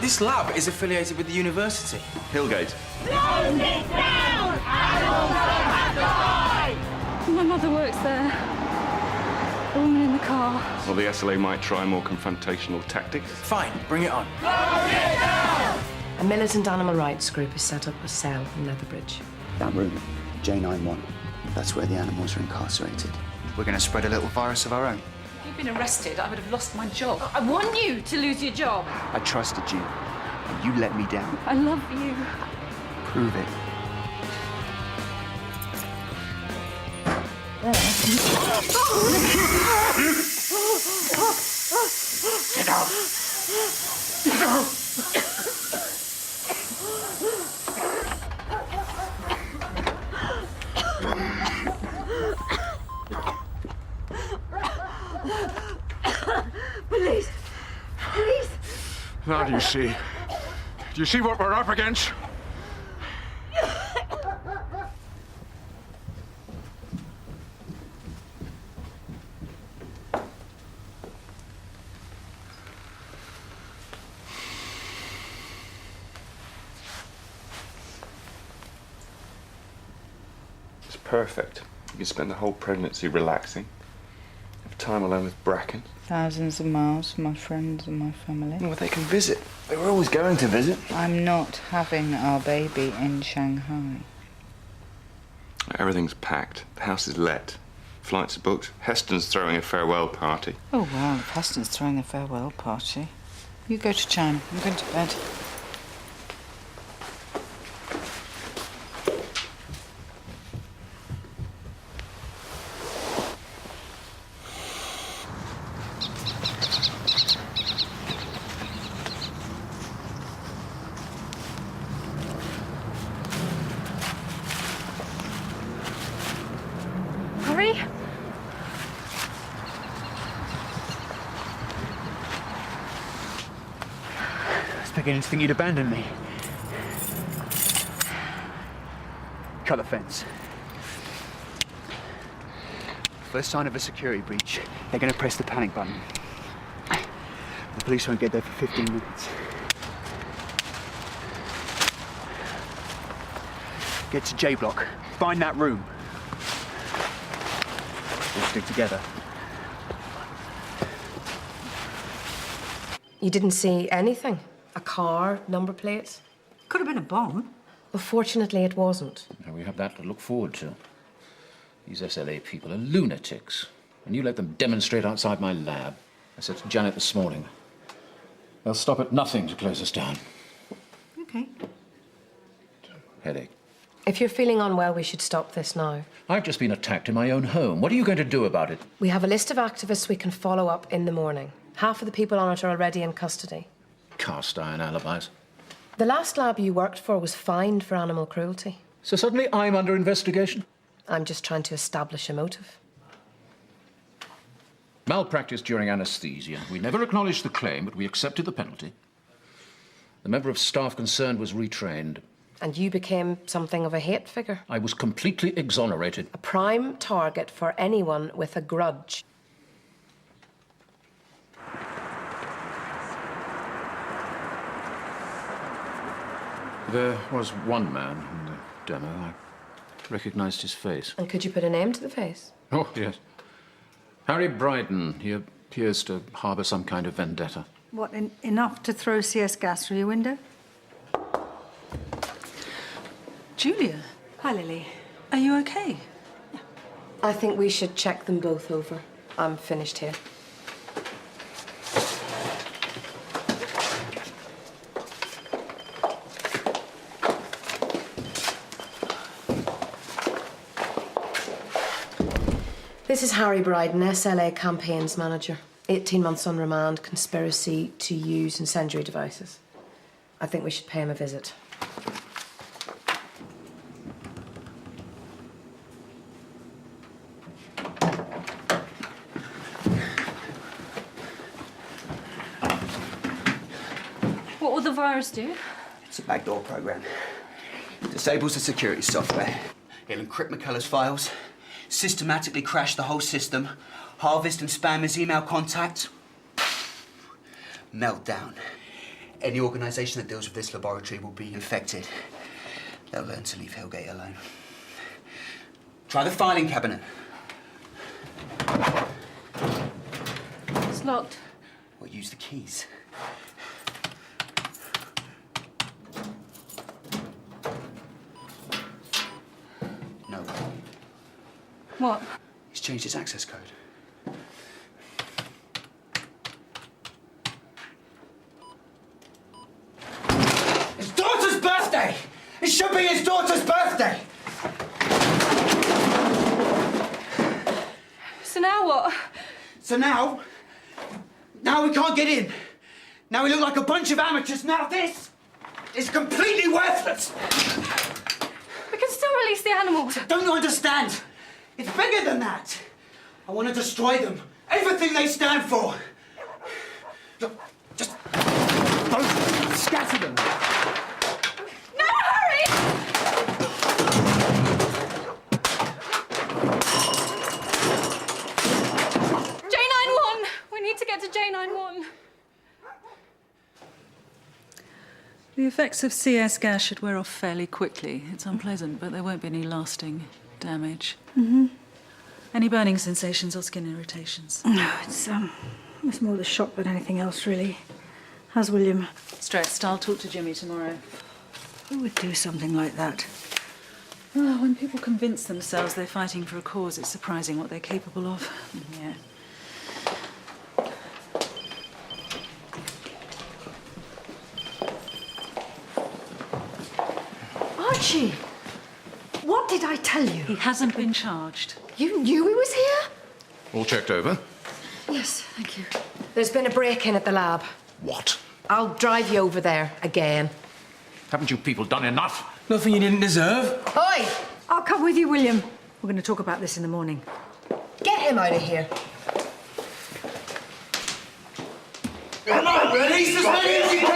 This lab is affiliated with the university. Hillgate. Close it down! Animals don't have to die! My mother works there. A woman in the car. Well, the SLA might try more confrontational tactics. Fine, bring it on. Close it down! A militant animal rights group has set up a cell in Leatherbridge. That room, J91, that's where the animals are incarcerated. We're going to spread a little virus of our own. If you'd been arrested, I would have lost my job. I want you to lose your job. I trusted you, and you let me down. I love you. Prove it. Get out! Get out! Police! Police! Now do you see? Do you see what we're up against? It's perfect. You can spend the whole pregnancy relaxing. Have time alone with Bracken. Thousands of miles from my friends and my family. Well, they can visit. They were always going to visit. I'm not having our baby in Shanghai. Everything's packed. The house is let. Flights are booked. Heston's throwing a farewell party. Oh, wow, if Heston's throwing a farewell party. You go to China. I'm going to bed. Hurry! I was beginning to think you'd abandoned me. Cut the fence. First sign of a security breach, they're going to press the panic button. The police won't get there for 15 minutes. Get to J Block. Find that room. We'll stick together. You didn't see anything? A car, number plates? Could have been a bomb. Well, fortunately, it wasn't. Now, we have that to look forward to. These SLA people are lunatics, and you let them demonstrate outside my lab. I said to Janet this morning, they'll stop at nothing to close us down. Okay. Headache. If you're feeling unwell, we should stop this now. I've just been attacked in my own home. What are you going to do about it? We have a list of activists we can follow up in the morning. Half of the people on it are already in custody. Cast iron alibis. The last lab you worked for was fined for animal cruelty. So suddenly I'm under investigation? I'm just trying to establish a motive. Malpractice during anaesthesia. We never acknowledged the claim, but we accepted the penalty. The member of staff concerned was retrained. And you became something of a hate figure. I was completely exonerated. A prime target for anyone with a grudge. There was one man in the demo. I recognised his face. And could you put a name to the face? Oh, yes. Harry Bryden. He appears to harbour some kind of vendetta. What, enough to throw CS gas through your window? Julia. Hi, Lily. Are you okay? I think we should check them both over. I'm finished here. This is Harry Bryden, SLA campaigns manager. 18 months on remand, conspiracy to use incendiary devices. I think we should pay him a visit. What will the virus do? It's a backdoor program. Disables the security software. It'll encrypt McCullough's files, systematically crash the whole system, harvest and spam his email contacts. Meltdown. Any organisation that deals with this laboratory will be infected. They'll learn to leave Hillgate alone. Try the filing cabinet. It's locked. Well, use the keys. No. What? He's changed his access code. His daughter's birthday! It should be his daughter's birthday! So now what? So now we can't get in. Now we look like a bunch of amateurs. Now this is completely worthless. We can still release the animals. Don't you understand? It's bigger than that. I want to destroy them. Everything they stand for. Just don't scatter them. No, hurry! J91! We need to get to J91. The effects of CS gas should wear off fairly quickly. It's unpleasant, but there won't be any lasting damage. Any burning sensations or skin irritations? No, it's more the shock than anything else, really. How's William? Stressed. I'll talk to Jimmy tomorrow. Who would do something like that? Oh, when people convince themselves they're fighting for a cause, it's surprising what they're capable of. Yeah. Archie! What did I tell you? He hasn't been charged. You knew he was here? All checked over? Yes, thank you. There's been a break-in at the lab. What? I'll drive you over there again. Haven't you people done enough? Nothing you didn't deserve. Oi! I'll come with you, William. We're going to talk about this in the morning. Get him out of here. Come on, release as many as you can.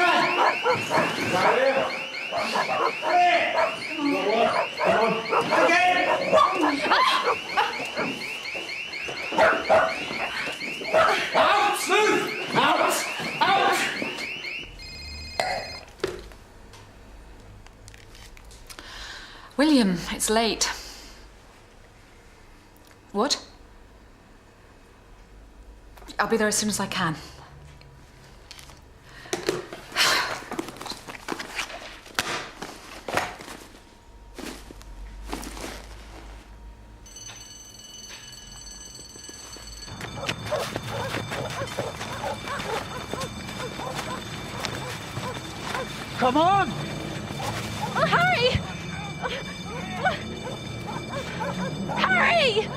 Out! Move! Out! Out! William, it's late. What? I'll be there as soon as I can. Come on! Hurry! Hurry!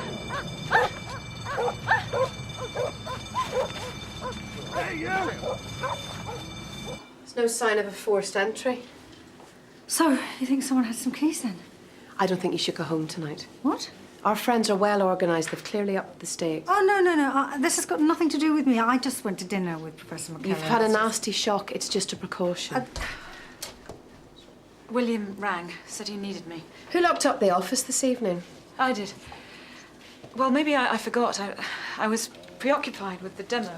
There's no sign of a forced entry. So, you think someone had some keys then? I don't think you should go home tonight. What? Our friends are well organised. They've clearly upped the stakes. Oh, no. This has got nothing to do with me. I just went to dinner with Professor McKellar. You've had a nasty shock. It's just a precaution. William rang, said he needed me. Who locked up the office this evening? I did. Well, maybe I forgot. I was preoccupied with the demo.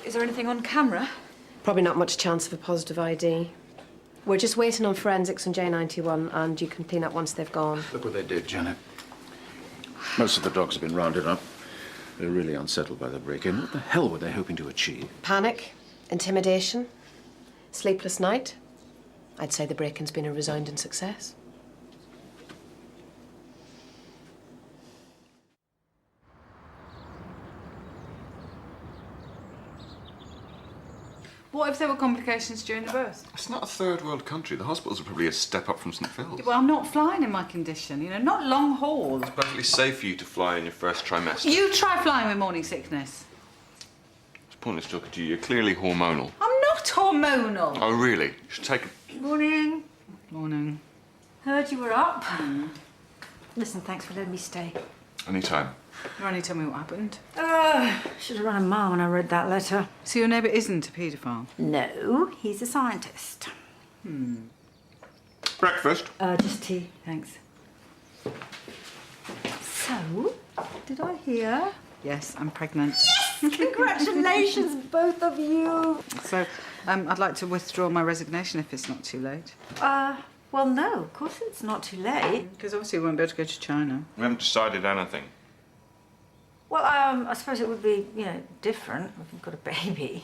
Is there anything on camera? Probably not much chance of a positive ID. We're just waiting on forensics on J91, and you can clean up once they've gone. Look what they did, Janet. Most of the dogs have been rounded up. They're really unsettled by the break-in. What the hell were they hoping to achieve? Panic, intimidation, sleepless night. I'd say the break-in's been a resounding success. What if there were complications during the birth? It's not a third world country. The hospitals are probably a step up from St Phil's. Well, I'm not flying in my condition, not long haul. It's perfectly safe for you to fly in your first trimester. You try flying with morning sickness. It's pointless talking to you. You're clearly hormonal. I'm not hormonal. Oh, really? You should take a... Morning. Morning. Heard you were up. Listen, thanks for letting me stay. Anytime. You only tell me what happened. Should have run a mile when I read that letter. So your neighbour isn't a paedophile? No, he's a scientist. Breakfast? Just tea, thanks. So, did I hear? Yes, I'm pregnant. Yes! Congratulations, both of you. So, I'd like to withdraw my resignation if it's not too late. Well, no, of course it's not too late. Because obviously we won't be able to go to China. We haven't decided anything. Well, I suppose it would be, different if you've got a baby.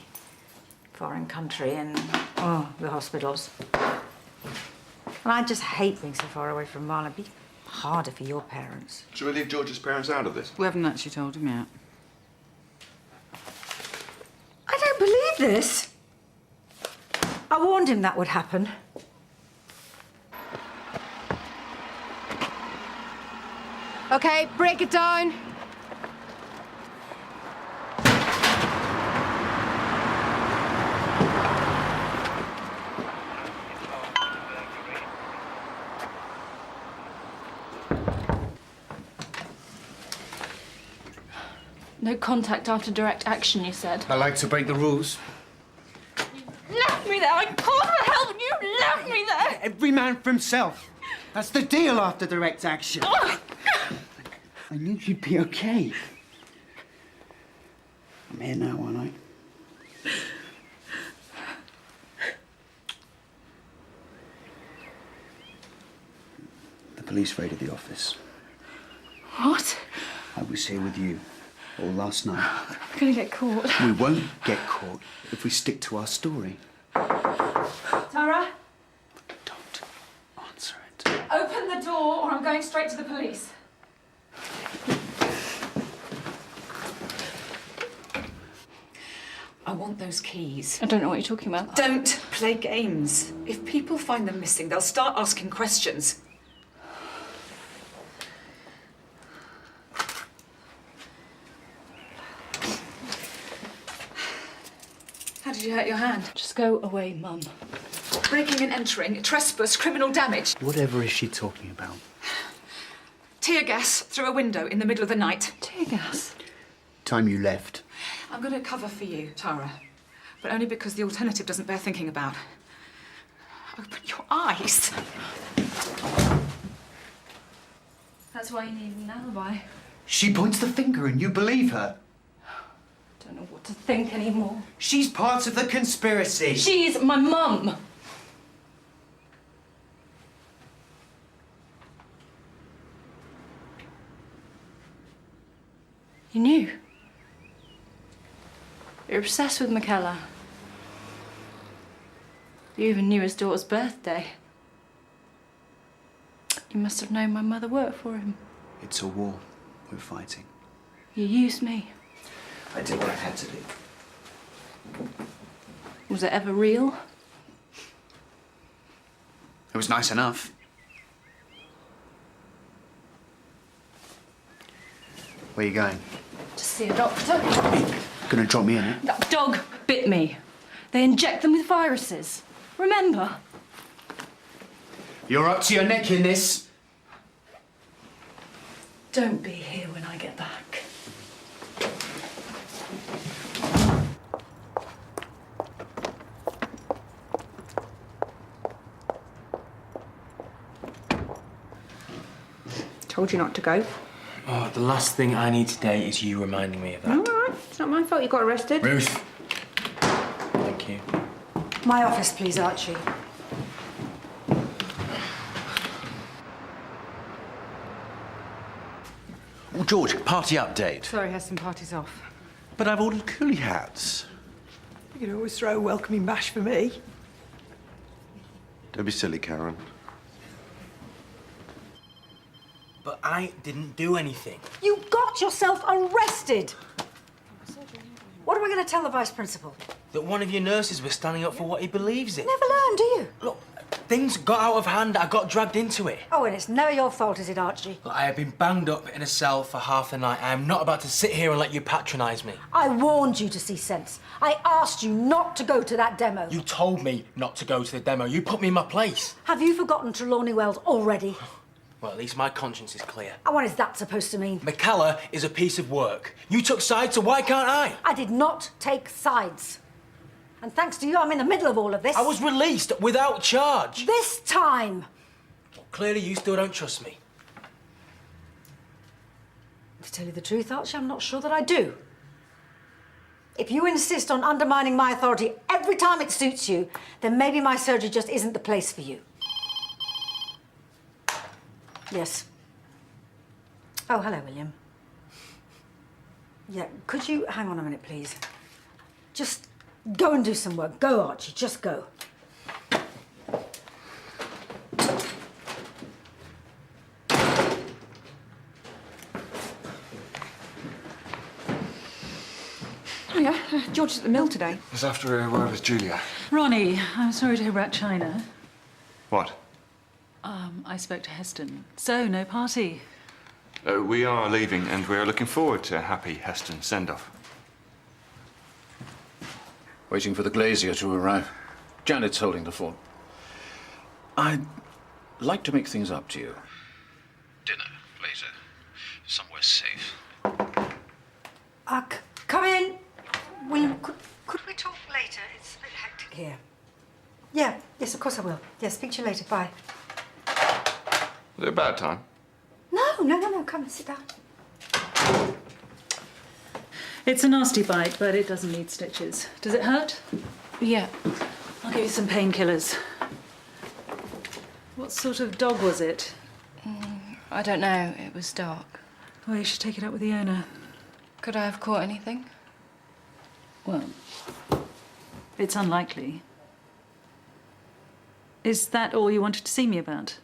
Foreign country and, the hospitals. And I just hate being so far away from Marlon. It'd be harder for your parents. Should we leave George's parents out of this? We haven't actually told him yet. I don't believe this. I warned him that would happen. Okay, break it down. No contact after direct action, you said. I like to break the rules. Left me there! I called for help and you left me there! Every man for himself. That's the deal after direct action. I knew you'd be okay. I'm here now, aren't I? The police raided the office. What? I was here with you all last night. I'm gonna get caught. We won't get caught if we stick to our story. Tara, Don't answer it. open the door or I'm going straight to the police. I want those keys. I don't know what you're talking about. Don't play games. If people find them missing, they'll start asking questions. How did you hurt your hand? Just go away, Mum. Breaking and entering, trespass, criminal damage. Whatever is she talking about? Tear gas through a window in the middle of the night. Tear gas. Time you left. I'm going to cover for you, Tara. But only because the alternative doesn't bear thinking about. Open your eyes. That's why you need an alibi. She points the finger and you believe her. Don't know what to think anymore. She's part of the conspiracy. She's my mum. You knew. You're obsessed with McKellar. You even knew his daughter's birthday. You must have known my mother worked for him. It's a war we're fighting. You used me. I did what I had to do. Was it ever real? It was nice enough. Where are you going? To see a doctor. Gonna drop me in it? That dog bit me. They inject them with viruses. Remember? You're up to your neck in this. Don't be here when I get back. Told you not to go. Oh, the last thing I need today is you reminding me of that. All right. It's not my fault you got arrested. Ruth. Thank you. My office, please, Archie. Oh, George, party update. Sorry, Heston, party's off. But I've ordered coolie hats. You can always throw a welcoming bash for me. Don't be silly, Karen. But I didn't do anything. You got yourself arrested. What am I going to tell the vice principal? That one of your nurses was standing up for what he believes in. Never learn, do you? Look, things got out of hand. I got dragged into it. Oh, and it's never your fault, is it, Archie? Look, I have been banged up in a cell for half the night. I am not about to sit here and let you patronise me. I warned you to see sense. I asked you not to go to that demo. You told me not to go to the demo. You put me in my place. Have you forgotten Trelawney Wells already? Well, at least my conscience is clear. And what is that supposed to mean? McKellar is a piece of work. You took sides, so why can't I? I did not take sides. And thanks to you, I'm in the middle of all of this. I was released without charge. This time. Well, clearly, you still don't trust me. To tell you the truth, Archie, I'm not sure that I do. If you insist on undermining my authority every time it suits you, then maybe my surgery just isn't the place for you. Yes. Oh, hello, William. Yeah, could you hang on a minute, please? Just go and do some work. Go, Archie, just go. Oh, yeah. George is at the mill today. It was after a word with Julia. Ronnie, I'm sorry to hear about China. What? I spoke to Heston. So, no party. We are leaving, and we are looking forward to a happy Heston send-off. Waiting for the glazier to arrive. Janet's holding the fort. I'd like to make things up to you. Dinner later. Somewhere safe. Come in. William, could we talk later? It's a bit hectic here. Yeah, yes, of course I will. Yes, speak to you later. Bye. Was it about time? No, come and sit down. It's a nasty bite, but it doesn't need stitches. Does it hurt? Yeah. I'll give you some painkillers. What sort of dog was it? I don't know. It was dark. Well, you should take it up with the owner. Could I have caught anything? Well, it's unlikely. Is that all you wanted to see me about?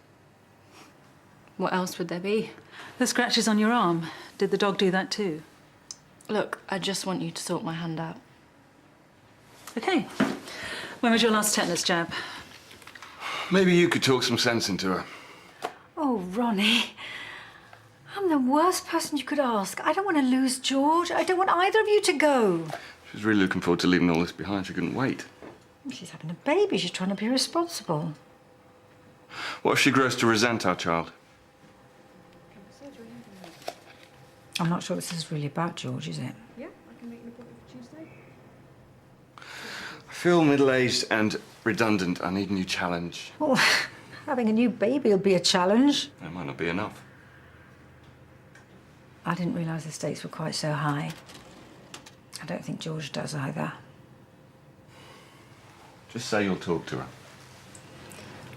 What else would there be? The scratches on your arm. Did the dog do that too? Look, I just want you to sort my hand out. Okay. When was your last tetanus jab? Maybe you could talk some sense into her. Oh, Ronnie. I'm the worst person you could ask. I don't want to lose George. I don't want either of you to go. She was really looking forward to leaving all this behind. She couldn't wait. She's having a baby. She's trying to be responsible. What if she grows to resent our child? I'm not sure this is really about George, is it? Yeah, I can make an appointment for Tuesday. I feel middle-aged and redundant. I need a new challenge. Well, having a new baby will be a challenge. That might not be enough. I didn't realise the stakes were quite so high. I don't think George does either. Just say you'll talk to her.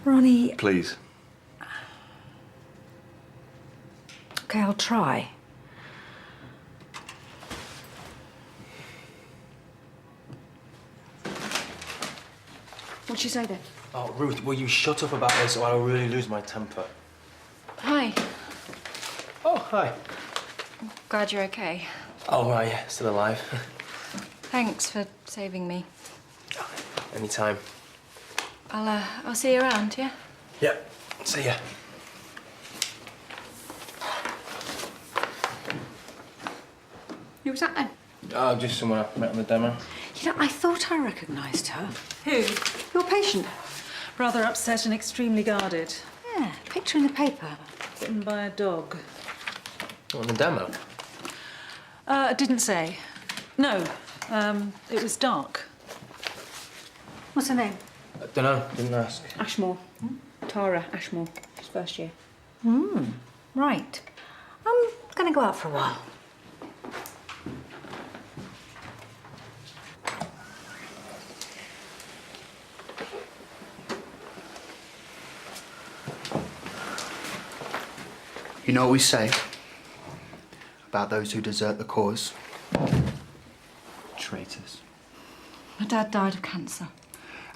Ronnie... Please. OK, I'll try. What'd she say then? Oh, Ruth, will you shut up about this or I'll really lose my temper? Hi. Oh, hi. Glad you're okay. Oh, right, yeah, still alive. Thanks for saving me. Anytime. I'll see you around, yeah? Yep. See ya. Who was that then? Oh, just someone I met on the demo. You know, I thought I recognised her. Who? Your patient. Rather upset and extremely guarded. Yeah, picture in the paper. Bitten by a dog. On the demo? Didn't say. No, it was dark. What's her name? I don't know, didn't ask. Ashmore. Tara Ashmore. She's first year. Right. I'm going to go out for a while. You know what we say about those who desert the cause? Traitors. My dad died of cancer.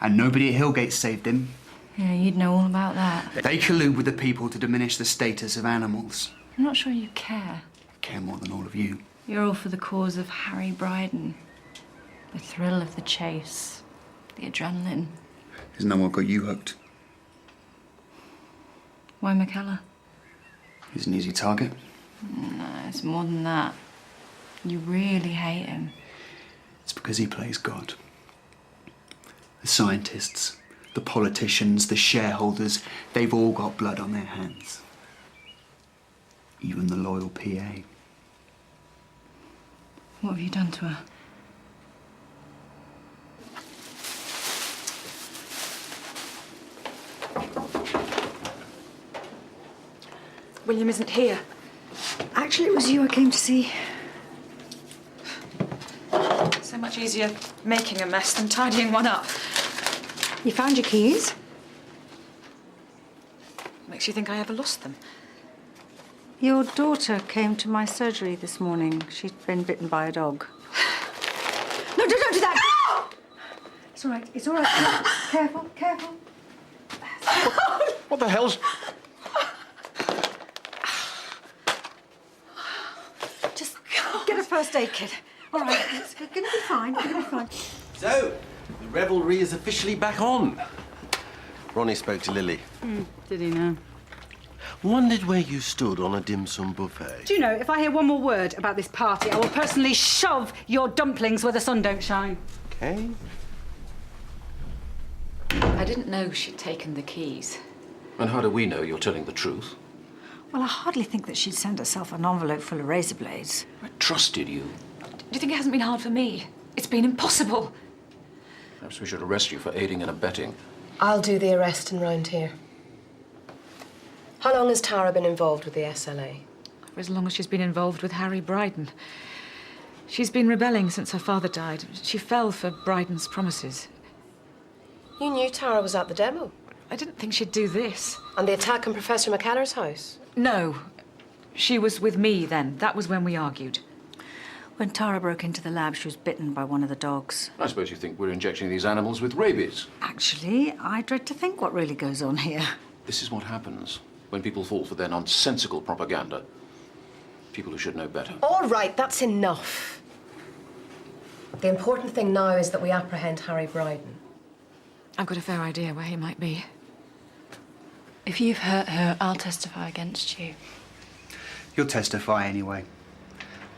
And nobody at Hillgate saved him. Yeah, you'd know all about that. They collude with the people to diminish the status of animals. I'm not sure you care. I care more than all of you. You're all for the cause of Harry Bryden. The thrill of the chase. The adrenaline. Isn't that what got you hooked? Why McKellar? He's an easy target. No, it's more than that. You really hate him. It's because he plays God. The scientists, the politicians, the shareholders, they've all got blood on their hands. Even the loyal PA. What have you done to her? William isn't here. Actually, it was you I came to see. So much easier making a mess than tidying one up. You found your keys? Makes you think I ever lost them. Your daughter came to my surgery this morning. She'd been bitten by a dog. No, don't do that! No! It's all right, it's all right. Careful, careful. What the hell's... Just get a first aid kit. All right, it's gonna be fine, it's gonna be fine. So, the revelry is officially back on. Ronnie spoke to Lily. Did he know? Wondered where you stood on a dim sum buffet. Do you know, if I hear one more word about this party, I will personally shove your dumplings where the sun don't shine. Okay. I didn't know she'd taken the keys. And how do we know you're telling the truth? Well, I hardly think that she'd send herself an envelope full of razor blades. I trusted you. Do you think it hasn't been hard for me? It's been impossible. Perhaps we should arrest you for aiding and abetting. I'll do the arresting round here. How long has Tara been involved with the SLA? For as long as she's been involved with Harry Bryden. She's been rebelling since her father died. She fell for Bryden's promises. You knew Tara was at the demo? I didn't think she'd do this. And the attack on Professor McKellar's house? No. She was with me then. That was when we argued. When Tara broke into the lab, she was bitten by one of the dogs. I suppose you think we're injecting these animals with rabies. Actually, I dread to think what really goes on here. This is what happens when people fall for their nonsensical propaganda. People who should know better. All right, that's enough. The important thing now is that we apprehend Harry Bryden. I've got a fair idea where he might be. If you've hurt her, I'll testify against you. You'll testify anyway.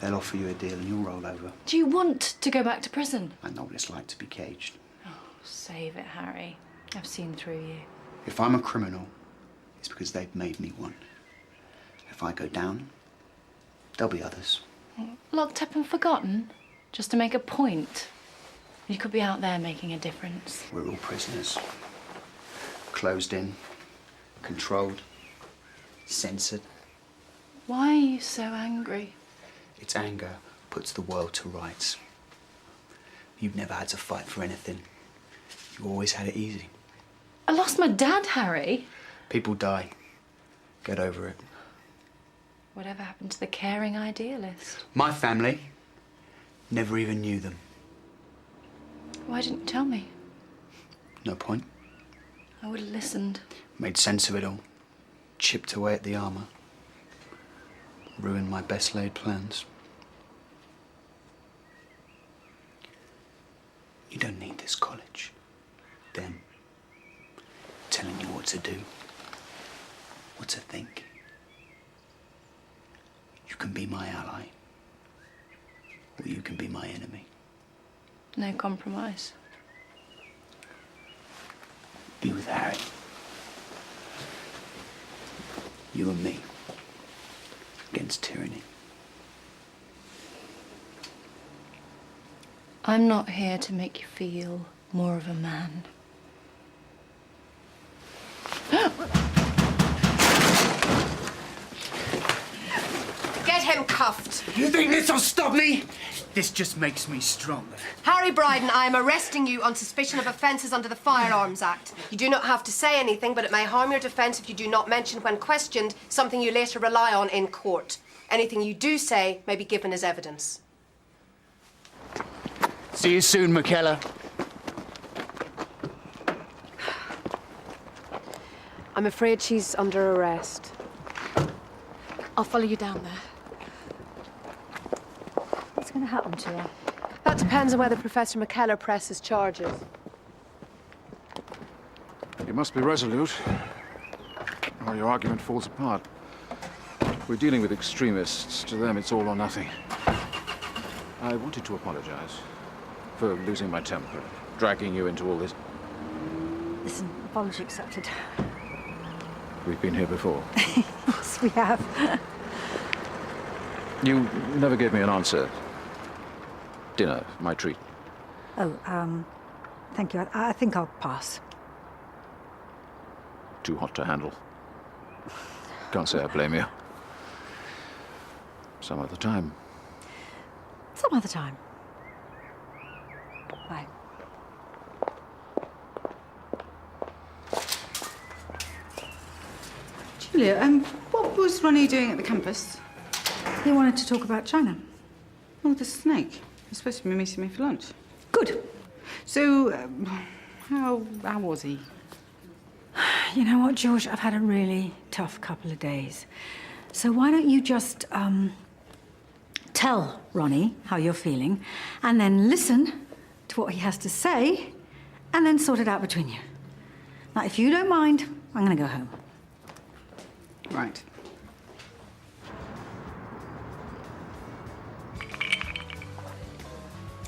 They'll offer you a deal and you'll roll over. Do you want to go back to prison? I know what it's like to be caged. Oh, save it, Harry. I've seen through you. If I'm a criminal, it's because they've made me one. If I go down, there'll be others. Locked up and forgotten? Just to make a point? You could be out there making a difference. We're all prisoners. Closed in, controlled, censored. Why are you so angry? Its anger puts the world to rights. You've never had to fight for anything. You always had it easy. I lost my dad, Harry. People die. Get over it. Whatever happened to the caring idealist? My family never even knew them. Why didn't you tell me? No point. I would have listened. Made sense of it all. Chipped away at the armour. Ruined my best laid plans. You don't need this college. Them. Telling you what to do. What to think. You can be my ally. Or you can be my enemy. No compromise. Be with Harry. You and me. Against tyranny. I'm not here to make you feel more of a man. Get him cuffed. You think this'll stop me? This just makes me stronger. Harry Bryden, I am arresting you on suspicion of offences under the Firearms Act. You do not have to say anything, but it may harm your defence if you do not mention when questioned something you later rely on in court. Anything you do say may be given as evidence. See you soon, McKellar. I'm afraid she's under arrest. I'll follow you down there. What's going to happen to her? That depends on whether Professor McKellar presses charges. You must be resolute, or your argument falls apart. We're dealing with extremists. To them, it's all or nothing. I wanted to apologize for losing my temper, dragging you into all this. Listen, apology accepted. We've been here before. Yes, we have. You never gave me an answer. Dinner, my treat. Oh, thank you. I think I'll pass. Too hot to handle. Can't say I blame you. Some other time. Some other time. Bye. Julia, what was Ronnie doing at the campus? He wanted to talk about China. Oh, the snake. You're supposed to be meeting me for lunch. Good. So, how was he? You know what, George? I've had a really tough couple of days. So why don't you just, tell Ronnie how you're feeling, and then listen to what he has to say, and then sort it out between you. Now, if you don't mind, I'm gonna go home. Right.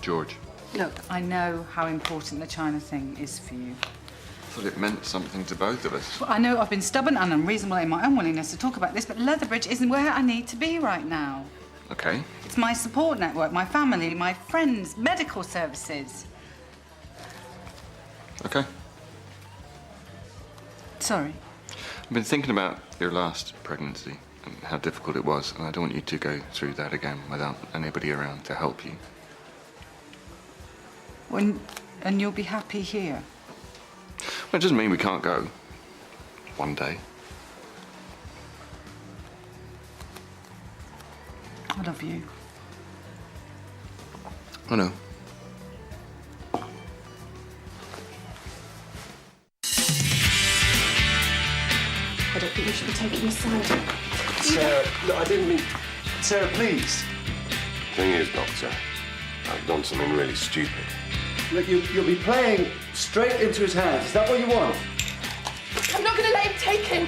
George, Look, I know how important the China thing is for you. I thought it meant something to both of us. Well, I know I've been stubborn and unreasonable in my unwillingness to talk about this, but Leatherbridge isn't where I need to be right now. Okay. It's my support network, my family, my friends, medical services. Okay. Sorry. I've been thinking about your last pregnancy and how difficult it was, and I don't want you to go through that again without anybody around to help you. And you'll be happy here? Well, it doesn't mean we can't go. One day. I love you. I know. I don't think you should be taking a side. Sarah, look, I didn't mean... Sarah, please. Thing is, Doctor, I've done something really stupid. Look, you'll be playing straight into his hands. Is that what you want? I'm not going to let him take him.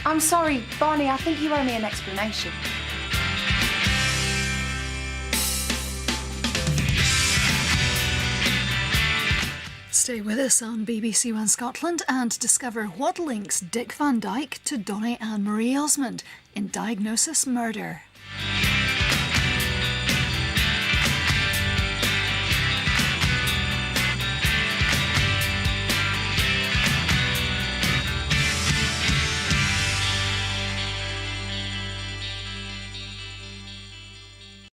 I'm sorry, Barney, I think you owe me an explanation. Stay with us on BBC1 Scotland and discover what links Dick Van Dyke to Donnie and Marie Osmond in Diagnosis Murder.